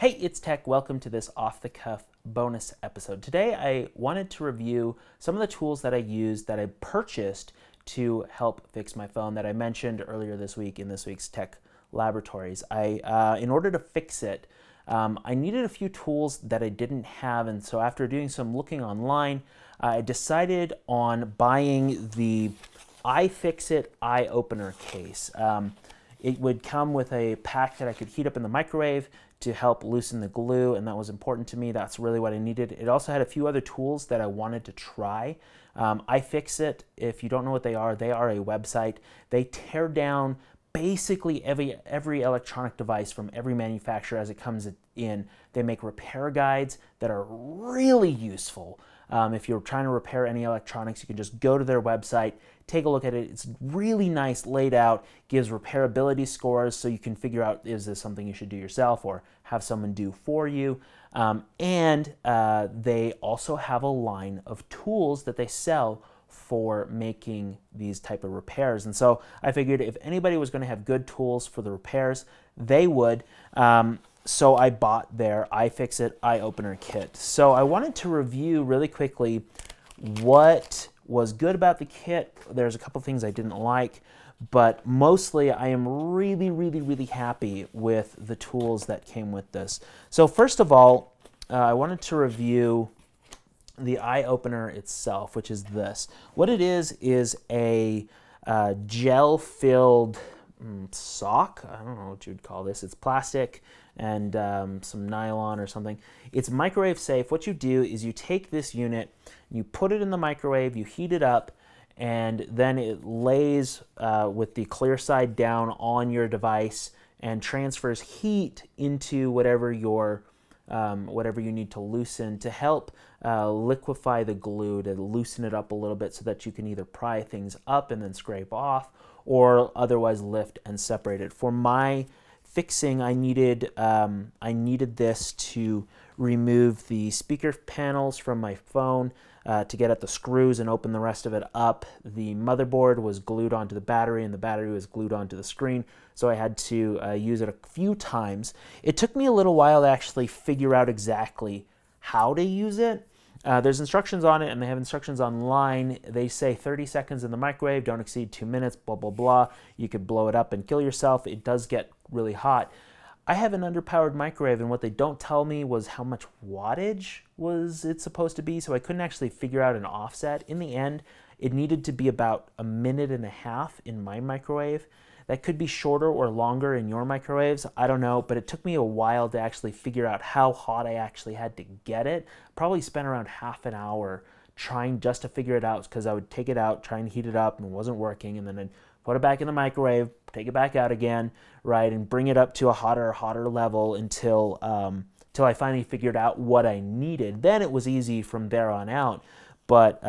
Hey, it's Tech. Welcome to this off-the-cuff bonus episode. Today I wanted to review some of the tools that I used that I purchased to help fix my phone that I mentioned earlier this week in this week's Tech Laboratories. In order to fix it, I needed a few tools that I didn't have, and so after doing some looking online, I decided on buying the iFixit eye opener case. It would come with a pack that I could heat up in the microwave to help loosen the glue, and that was important to me. That's really what I needed. It also had a few other tools that I wanted to try. iFixit, if you don't know what they are a website. They tear down basically every electronic device from every manufacturer as it comes in. They make repair guides that are really useful. If you're trying to repair any electronics, you can just go to their website, take a look at it. It's really nice laid out, gives repairability scores so you can figure out, is this something you should do yourself or have someone do for you. They also have a line of tools that they sell for making these type of repairs. And so I figured if anybody was going to have good tools for the repairs, they would. So I bought their iFixit eye opener kit. So I wanted to review really quickly what was good about the kit. There's a couple things I didn't like, but mostly I am really happy with the tools that came with this. So first of all, I wanted to review the eye opener itself, which is this. What it is a gel-filled sock. I don't know what you'd call this. It's plastic and some nylon or something. It's microwave safe. What you do is you take this unit, you put it in the microwave, you heat it up, and then it lays with the clear side down on your device and transfers heat into whatever you need to loosen to help liquefy the glue, to loosen it up a little bit so that you can either pry things up and then scrape off or otherwise lift and separate it. For my fixing, I needed this to remove the speaker panels from my phone to get at the screws and open the rest of it up. The motherboard was glued onto the battery and the battery was glued onto the screen, so I had to use it a few times. It took me a little while to actually figure out exactly how to use it. There's instructions on it, and they have instructions online. They say 30 seconds in the microwave, don't exceed 2 minutes, blah, blah, blah. You could blow it up and kill yourself. It does get really hot. I have an underpowered microwave, and what they don't tell me was how much wattage was it supposed to be, so I couldn't actually figure out an offset. In the end, it needed to be about 1.5 minutes in my microwave. That could be shorter or longer in your microwaves, I don't know, but it took me a while to actually figure out how hot I actually had to get it. Probably spent around half an hour trying just to figure it out, because I would take it out, try and heat it up, and it wasn't working, and then I'd put it back in the microwave, take it back out again, right, and bring it up to a hotter level until I finally figured out what I needed. Then it was easy from there on out. But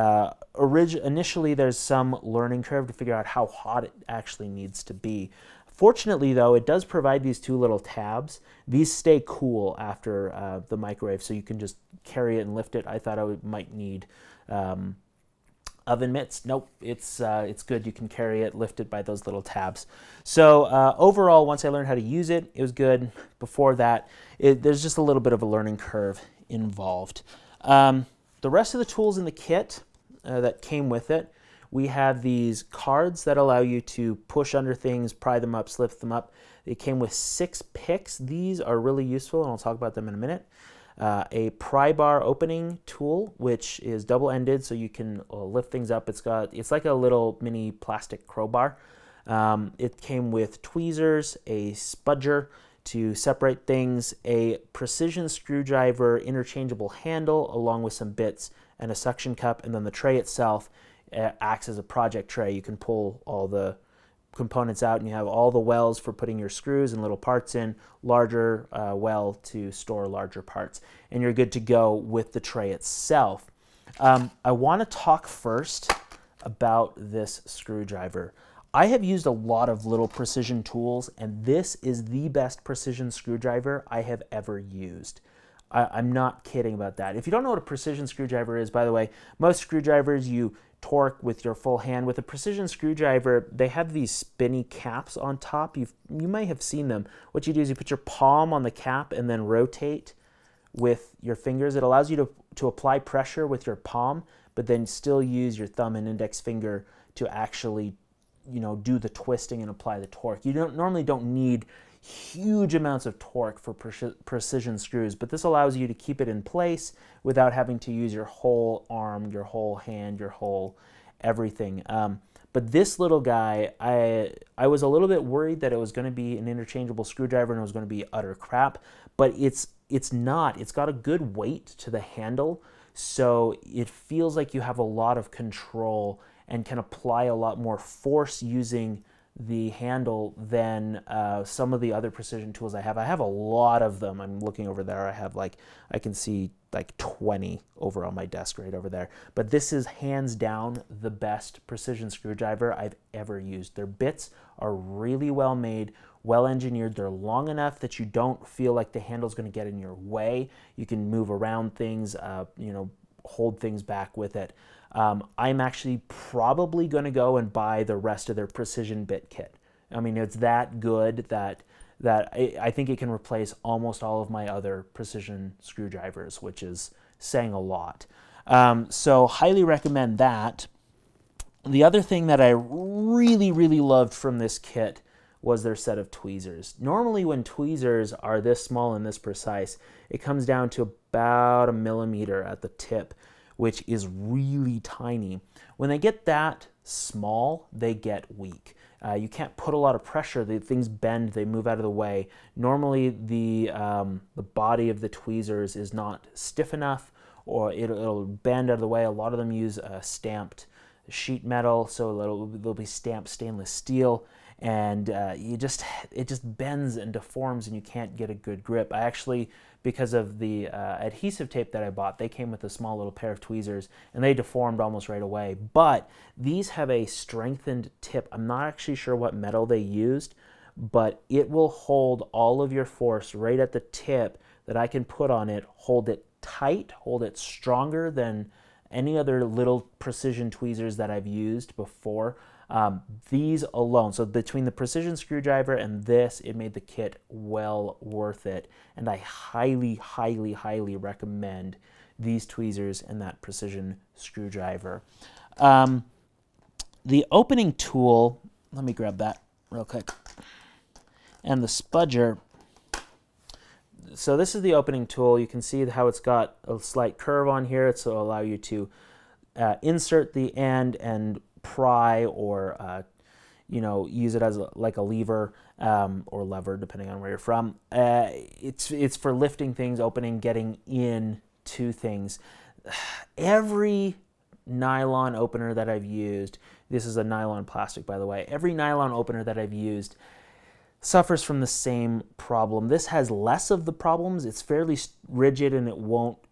initially, there's some learning curve to figure out how hot it actually needs to be. Fortunately, though, it does provide these two little tabs. These stay cool after the microwave, so you can just carry it and lift it. I thought I might need oven mitts. Nope, it's good. You can carry it, lift it by those little tabs. So overall, once I learned how to use it, it was good. Before that, there's just a little bit of a learning curve involved. The rest of the tools in the kit that came with it, we have these cards that allow you to push under things, pry them up, slip them up. It came with 6 picks. These are really useful, and I'll talk about them in a minute. A pry bar opening tool, which is double-ended, so you can lift things up. It's like a little mini plastic crowbar. It came with tweezers, a spudger to separate things, a precision screwdriver interchangeable handle along with some bits, and a suction cup, and then the tray itself acts as a project tray. You can pull all the components out, and you have all the wells for putting your screws and little parts in, larger well to store larger parts, and you're good to go with the tray itself. I want to talk first about this screwdriver. I have used a lot of little precision tools, and this is the best precision screwdriver I have ever used. I'm not kidding about that. If you don't know what a precision screwdriver is, by the way, most screwdrivers, you torque with your full hand. With a precision screwdriver, they have these spinny caps on top. You may have seen them. What you do is you put your palm on the cap and then rotate with your fingers. It allows you to apply pressure with your palm, but then still use your thumb and index finger to actually, do the twisting and apply the torque. You normally don't need huge amounts of torque for precision screws, but this allows you to keep it in place without having to use your whole arm, your whole hand, your whole everything. But this little guy, I was a little bit worried that it was going to be an interchangeable screwdriver and it was going to be utter crap, but it's not. It's got a good weight to the handle, so it feels like you have a lot of control and can apply a lot more force using the handle than some of the other precision tools I have. I have a lot of them. I'm looking over there. I have I can see 20 over on my desk right over there. But this is hands down the best precision screwdriver I've ever used. Their bits are really well made, well engineered. They're long enough that you don't feel like the handle's going to get in your way. You can move around things, hold things back with it. I'm actually probably going to go and buy the rest of their precision bit kit. I mean, it's that good that I think it can replace almost all of my other precision screwdrivers, which is saying a lot. So highly recommend that. The other thing that I really, really loved from this kit was their set of tweezers. Normally when tweezers are this small and this precise, it comes down to about 1 millimeter at the tip, which is really tiny. When they get that small, they get weak. You can't put a lot of pressure. The things bend, they move out of the way. Normally the body of the tweezers is not stiff enough, or it'll bend out of the way. A lot of them use stamped sheet metal, so they'll be stamped stainless steel, and it just bends and deforms and you can't get a good grip. I actually, because of the adhesive tape that I bought, they came with a small little pair of tweezers and they deformed almost right away. But these have a strengthened tip. I'm not actually sure what metal they used, but it will hold all of your force right at the tip that I can put on it, hold it tight, hold it stronger than any other little precision tweezers that I've used before. These alone, so between the precision screwdriver and this, it made the kit well worth it. And I highly, highly, highly recommend these tweezers and that precision screwdriver. The opening tool, let me grab that real quick. And the Spudger. So this is the opening tool. You can see how it's got a slight curve on here. It's to allow you to insert the end and pry, or use it as like a lever or lever, depending on where you're from. It's for lifting things, opening, getting into things. Every nylon opener that I've used, this is a nylon plastic, by the way, every nylon opener that I've used suffers from the same problem. This has less of the problems. It's fairly rigid and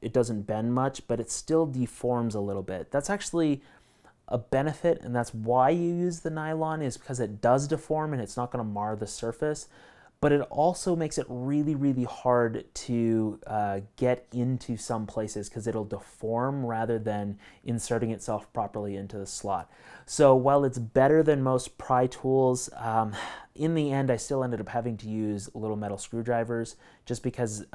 it doesn't bend much, but it still deforms a little bit. That's actually a benefit, and that's why you use the nylon, is because it does deform and it's not going to mar the surface. But it also makes it really, really hard to get into some places because it'll deform rather than inserting itself properly into the slot. So while it's better than most pry tools, in the end I still ended up having to use little metal screwdrivers just because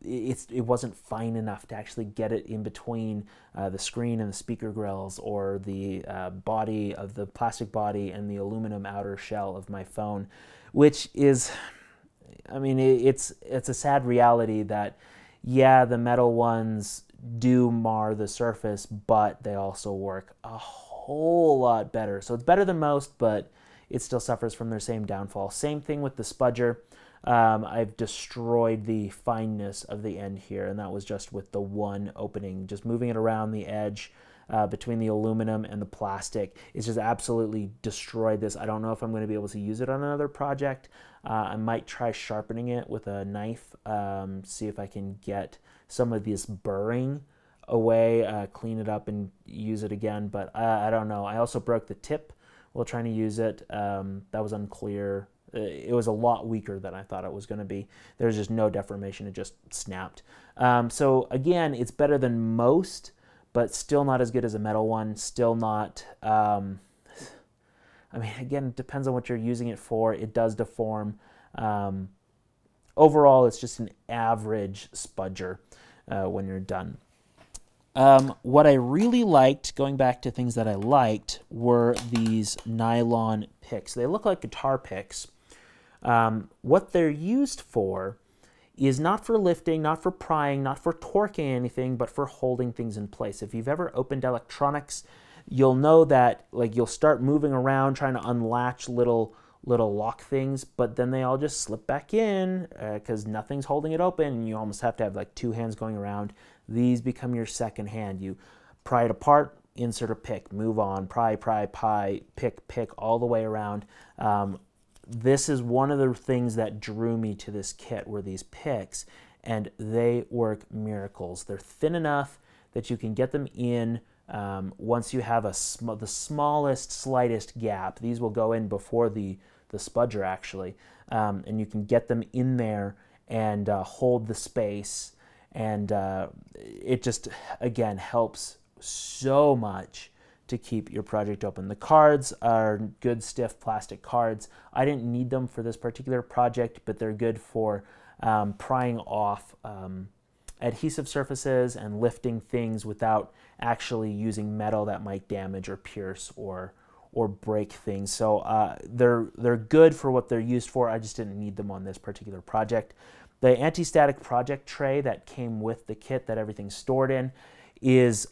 it wasn't fine enough to actually get it in between the screen and the speaker grills, or the body of the plastic body and the aluminum outer shell of my phone. Which is, I mean, it's a sad reality that, yeah, the metal ones do mar the surface, but they also work a whole lot better. So it's better than most, but it still suffers from their same downfall. Same thing with the Spudger. I've destroyed the fineness of the end here, and that was just with the one opening, just moving it around the edge. Between the aluminum and the plastic, it's just absolutely destroyed this. I don't know if I'm going to be able to use it on another project. I might try sharpening it with a knife, see if I can get some of this burring away, clean it up and use it again, but I don't know. I also broke the tip while trying to use it. That was unclear. It was a lot weaker than I thought it was going to be. There was just no deformation. It just snapped. So again, it's better than most, but still not as good as a metal one. Still not, I mean, again, it depends on what you're using it for. It does deform. Overall, it's just an average spudger when you're done. What I really liked, going back to things that I liked, were these nylon picks. They look like guitar picks. What they're used for is not for lifting, not for prying, not for torquing anything, but for holding things in place. If you've ever opened electronics, you'll know that like you'll start moving around trying to unlatch little lock things, but then they all just slip back in because nothing's holding it open, and you almost have to have like two hands going around. These become your second hand. You pry it apart, insert a pick, move on, pry, pick all the way around. This is one of the things that drew me to this kit were these picks, and they work miracles. They're thin enough that you can get them in once you have the smallest, slightest gap. These will go in before the spudger actually, and you can get them in there and hold the space, and it just, again, helps so much to keep your project open. The cards are good, stiff plastic cards. I didn't need them for this particular project, but they're good for prying off adhesive surfaces and lifting things without actually using metal that might damage or pierce or break things. So they're good for what they're used for. I just didn't need them on this particular project. The anti-static project tray that came with the kit that everything's stored in is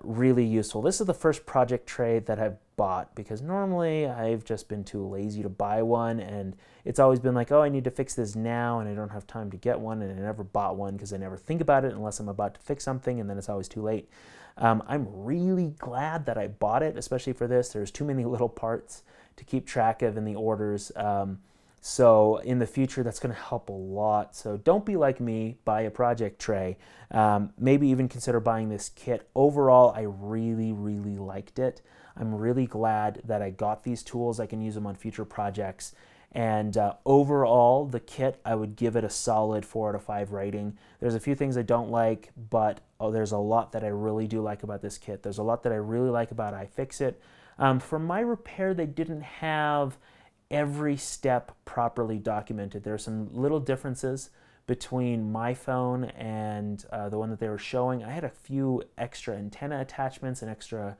really useful. This is the first project tray that I've bought because normally I've just been too lazy to buy one, and it's always been like, oh, I need to fix this now and I don't have time to get one, and I never bought one because I never think about it unless I'm about to fix something, and then it's always too late. I'm really glad that I bought it, especially for this. There's too many little parts to keep track of in the orders. So in the future, that's going to help a lot. So don't be like me, buy a project tray. Maybe even consider buying this kit. Overall, I really, really liked it. I'm really glad that I got these tools. I can use them on future projects. And overall, the kit, I would give it a solid 4 out of 5 rating. There's a few things I don't like, but there's a lot that I really do like about this kit. There's a lot that I really like about iFixit. For my repair, they didn't have every step properly documented. There are some little differences between my phone and the one that they were showing. I had a few extra antenna attachments, an extra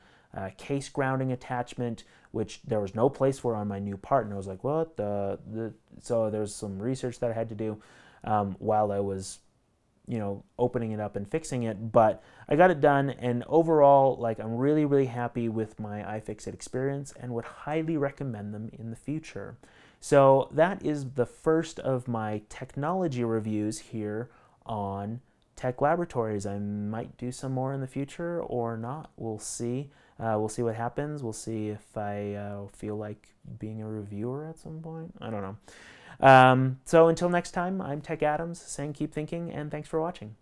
case grounding attachment, which there was no place for on my new part, and I was like, what so there's some research that I had to do while I was, you know, opening it up and fixing it, but I got it done, and overall, like, I'm really, really happy with my iFixit experience and would highly recommend them in the future. So that is the first of my technology reviews here on Tech Laboratories. I might do some more in the future or not. We'll see. We'll see what happens. We'll see if I feel like being a reviewer at some point. I don't know. So until next time, I'm Tech Adams saying keep thinking, and thanks for watching.